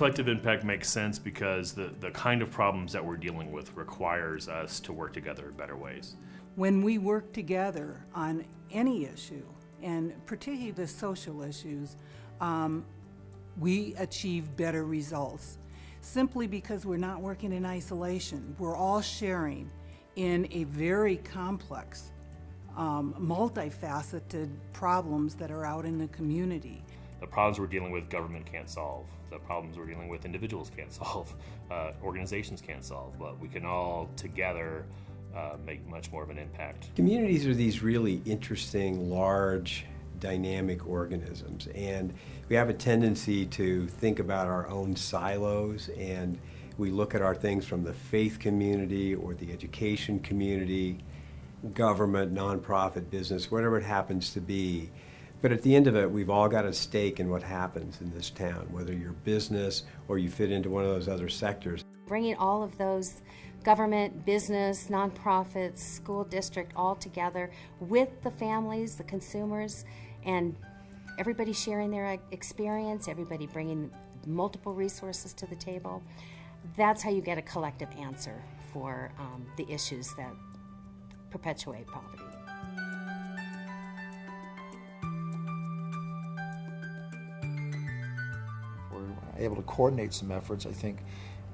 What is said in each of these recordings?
collective impact makes sense because the kind of problems that we're dealing with requires us to work together in better ways. When we work together on any issue, and particularly the social issues, we achieve better results. Simply because we're not working in isolation. We're all sharing in a very complex, multifaceted problems that are out in the community. The problems we're dealing with, government can't solve. The problems we're dealing with, individuals can't solve. Organizations can't solve, but we can all together make much more of an impact. Communities are these really interesting, large, dynamic organisms, and we have a tendency to think about our own silos, and we look at our things from the faith community or the education community, government, nonprofit, business, whatever it happens to be. But at the end of it, we've all got a stake in what happens in this town, whether you're business or you fit into one of those other sectors. Bringing all of those government, business, nonprofits, school district all together with the families, the consumers, and everybody sharing their experience, everybody bringing multiple resources to the table. That's how you get a collective answer for the issues that perpetuate poverty. If we're able to coordinate some efforts, I think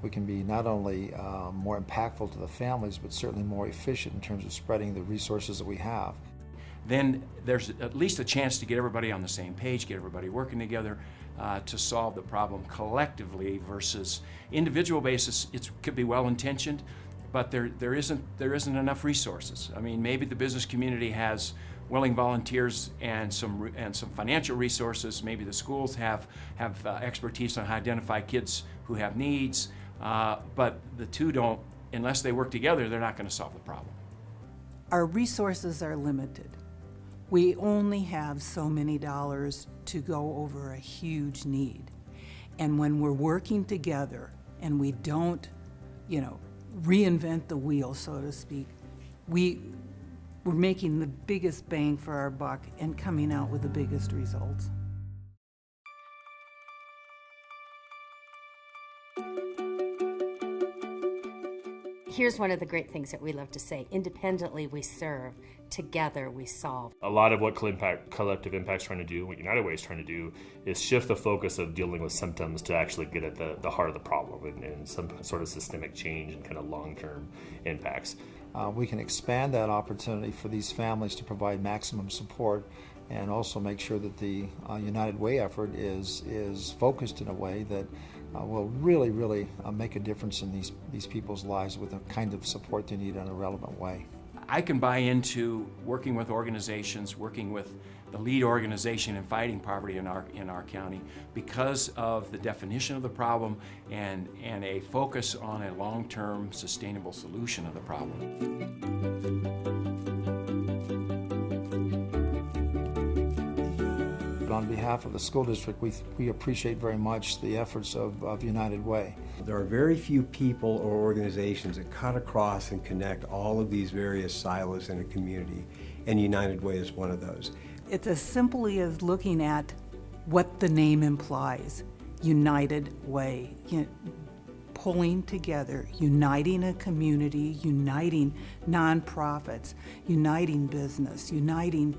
we can be not only more impactful to the families, but certainly more efficient in terms of spreading the resources that we have. Then there's at least a chance to get everybody on the same page, get everybody working together to solve the problem collectively versus individual basis. It could be well-intentioned, but there isn't enough resources. I mean, maybe the business community has willing volunteers and some financial resources. Maybe the schools have expertise on how to identify kids who have needs, but the two don't. Unless they work together, they're not going to solve the problem. Our resources are limited. We only have so many dollars to go over a huge need. And when we're working together and we don't, reinvent the wheel, so to speak, we're making the biggest bang for our buck and coming out with the biggest results. Here's one of the great things that we love to say: independently we serve, together we solve. A lot of what collective impact's trying to do, what United Way is trying to do, is shift the focus of dealing with symptoms to actually get at the heart of the problem and some sort of systemic change and kind of long-term impacts. We can expand that opportunity for these families to provide maximum support and also make sure that the United Way effort is focused in a way that will really make a difference in these people's lives with the kind of support they need in a relevant way. I can buy into working with organizations, working with the lead organization in fighting poverty in our county because of the definition of the problem and a focus on a long-term sustainable solution of the problem. On behalf of the school district, we appreciate very much the efforts of United Way. There are very few people or organizations that cut across and connect all of these various silos in a community, and United Way is one of those. It's as simply as looking at what the name implies, United Way. Pulling together, uniting a community, uniting nonprofits, uniting business, uniting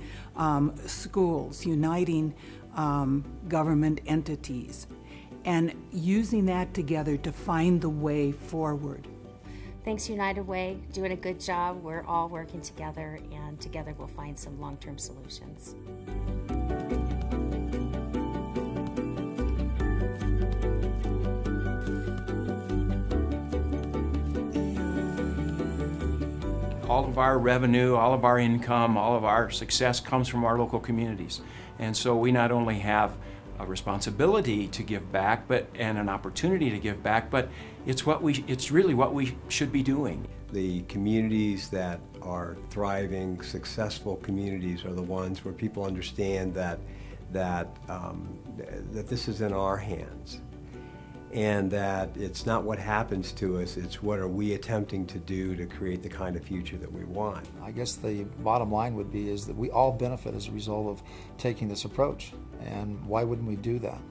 schools, uniting government entities, and using that together to find the way forward. Thanks, United Way, doing a good job. We're all working together, and together we'll find some long-term solutions. All of our revenue, all of our income, all of our success comes from our local communities. And so we not only have a responsibility to give back and an opportunity to give back, but it's really what we should be doing. The communities that are thriving, successful communities are the ones where people understand that this is in our hands, and that it's not what happens to us, it's what are we attempting to do to create the kind of future that we want. I guess the bottom line would be is that we all benefit as a result of taking this approach, and why wouldn't we do that?